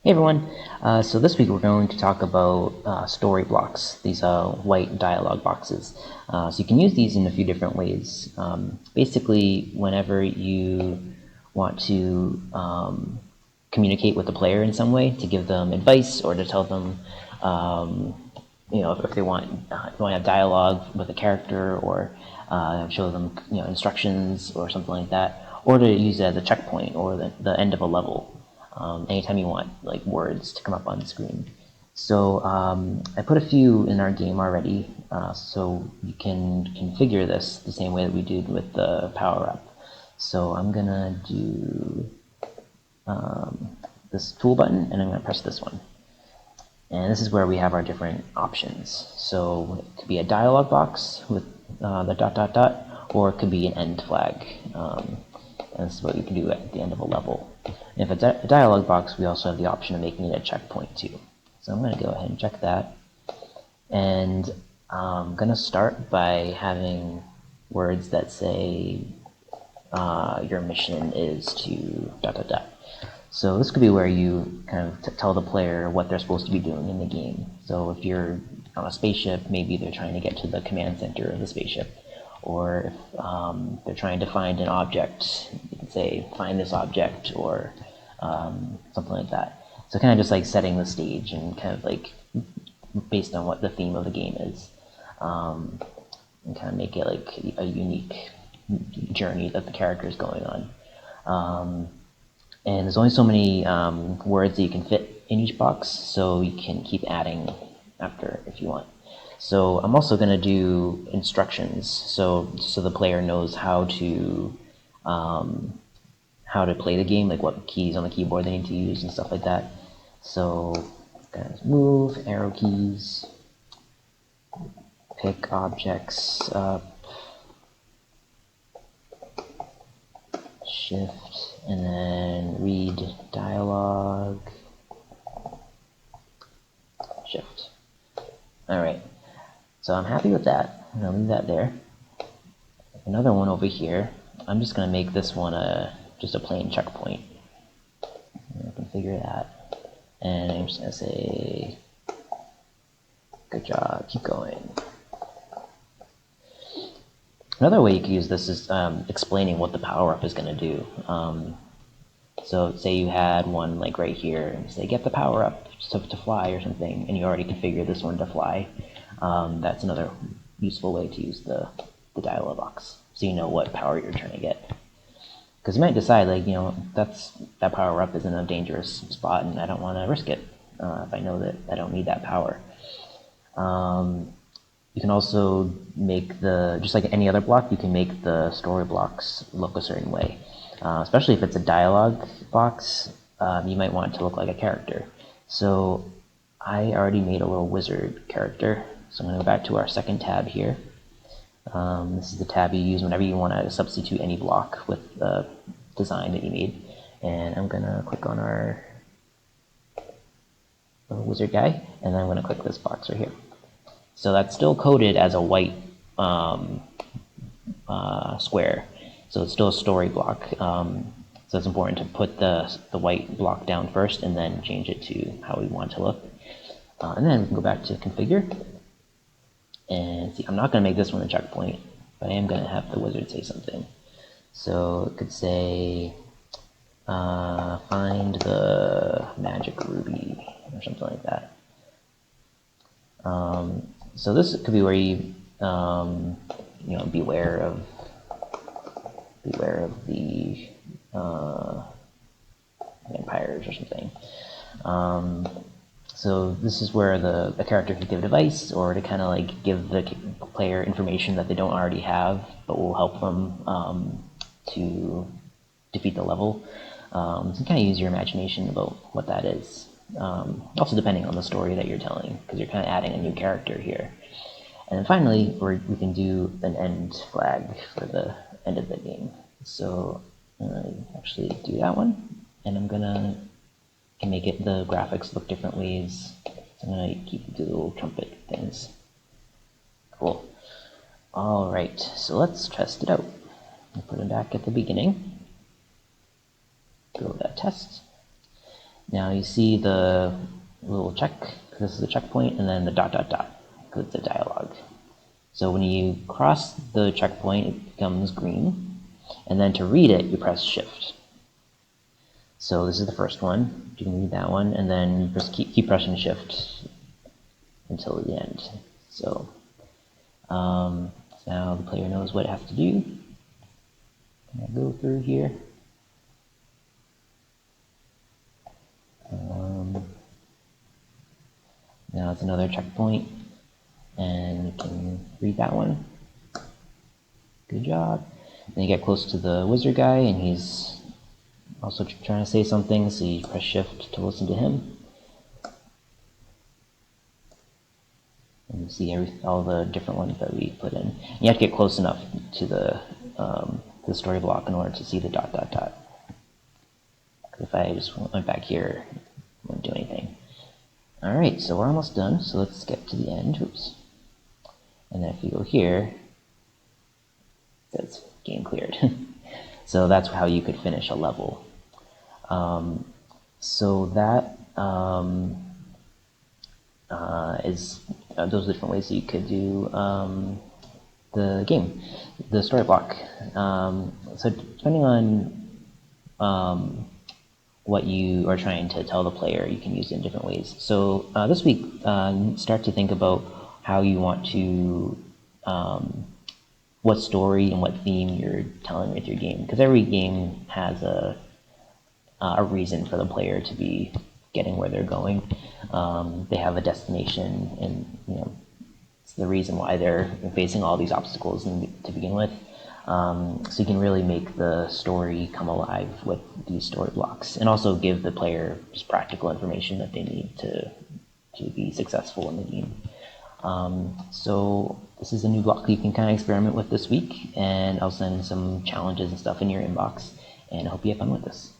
Hey everyone. So this week we're going to talk about story blocks, these white dialogue boxes. So you can use these in a few different ways. Basically, whenever you want to communicate with the player in some way, to give them advice or to tell them, if they want, if you want to have dialogue with a character or show them, instructions or something like that, or to use it as a checkpoint or the end of a level. Anytime you want like words to come up on the screen. So I put a few in our game already, so you can configure this the same way that we did with the power up. So I'm gonna do this tool button, and I'm gonna press this one. And this is where we have our different options. So it could be a dialog box with the dot dot dot, or it could be an end flag. And this is what you can do at the end of a level. And if it's a dialog box, we also have the option of making it a checkpoint too. So I'm going to go ahead and check that. And I'm going to start by having words that say your mission is to dot dot dot. So this could be where you kind of tell the player what they're supposed to be doing in the game. So if you're on a spaceship, maybe they're trying to get to the command center of the spaceship. Or if they're trying to find an object, you can say, find this object, or something like that. So kind of just like setting the stage and kind of like based on what the theme of the game is. And kind of make it like a unique journey that the character is going on. And there's only so many words that you can fit in each box, so you can keep adding after if you want. So I'm also going to do instructions, so the player knows how to play the game, like what keys on the keyboard they need to use and stuff like that. So guys, move, arrow keys, pick objects up, shift, and then read dialogue, shift. All right. So I'm happy with that. I'm going to leave that there. Another one over here. I'm just going to make this one just a plain checkpoint. I'm going to configure that. And I'm just going to say, good job, keep going. Another way you could use this is explaining what the power-up is going to do. So say you had one like right here, and say get the power-up to fly or something, and you already configured this one to fly. That's another useful way to use the dialog box, so you know what power you're trying to get. Because you might decide, like, that power up is in a dangerous spot, and I don't want to risk it if I know that I don't need that power. You can also make just like any other block, you can make the story blocks look a certain way. Especially if it's a dialogue box, you might want it to look like a character. So I already made a little wizard character. So I'm going to go back to our second tab here. This is the tab you use whenever you want to substitute any block with the design that you made. And I'm going to click on our little wizard guy, and then I'm going to click this box right here. So that's still coded as a white square. So it's still a story block. So it's important to put the white block down first and then change it to how we want it to look. And then we can go back to configure. And see, I'm not going to make this one a checkpoint, but I am going to have the wizard say something. So it could say, find the magic ruby, or something like that. So this could be where you, beware of the vampires or something. So this is where the character could give advice, or to kind of like give the player information that they don't already have, but will help them to defeat the level. So you kind of use your imagination about what that is. Also depending on the story that you're telling, because you're kind of adding a new character here. And then finally, we can do an end flag for the end of the game. So I'm going to actually do that one, and I'm going to make the graphics look different ways. So I'm going to keep the little trumpet things. Cool. All right, so let's test it out. I'll put it back at the beginning. Go to that test. Now you see the little check, this is the checkpoint, and then the dot dot dot, because it's a dialogue. So when you cross the checkpoint, it becomes green, and then to read it, you press shift. So this is the first one. You can read that one, and then you just keep pressing shift until the end. So now the player knows what it has to do. I'll go through here. Now it's another checkpoint, and you can read that one. Good job. Then you get close to the wizard guy, and he's also trying to say something, so you press shift to listen to him. And you see all the different ones that we put in. You have to get close enough to the story block in order to see the dot dot dot. If I just went back here, it wouldn't do anything. Alright, so we're almost done, so let's get to the end. Oops. And then if you go here, it says game cleared. So that's how you could finish a level. So that is those are different ways that you could do the game, the story block. So depending on what you are trying to tell the player, you can use it in different ways. So this week, start to think about how you want to, what story and what theme you're telling with your game. Because every game has a reason for the player to be getting where they're going. They have a destination, and it's the reason why they're facing all these obstacles to begin with. So you can really make the story come alive with these story blocks, and also give the player just practical information that they need to be successful in the game. So this is a new block you can kind of experiment with this week, and I'll send some challenges and stuff in your inbox, and I hope you have fun with this.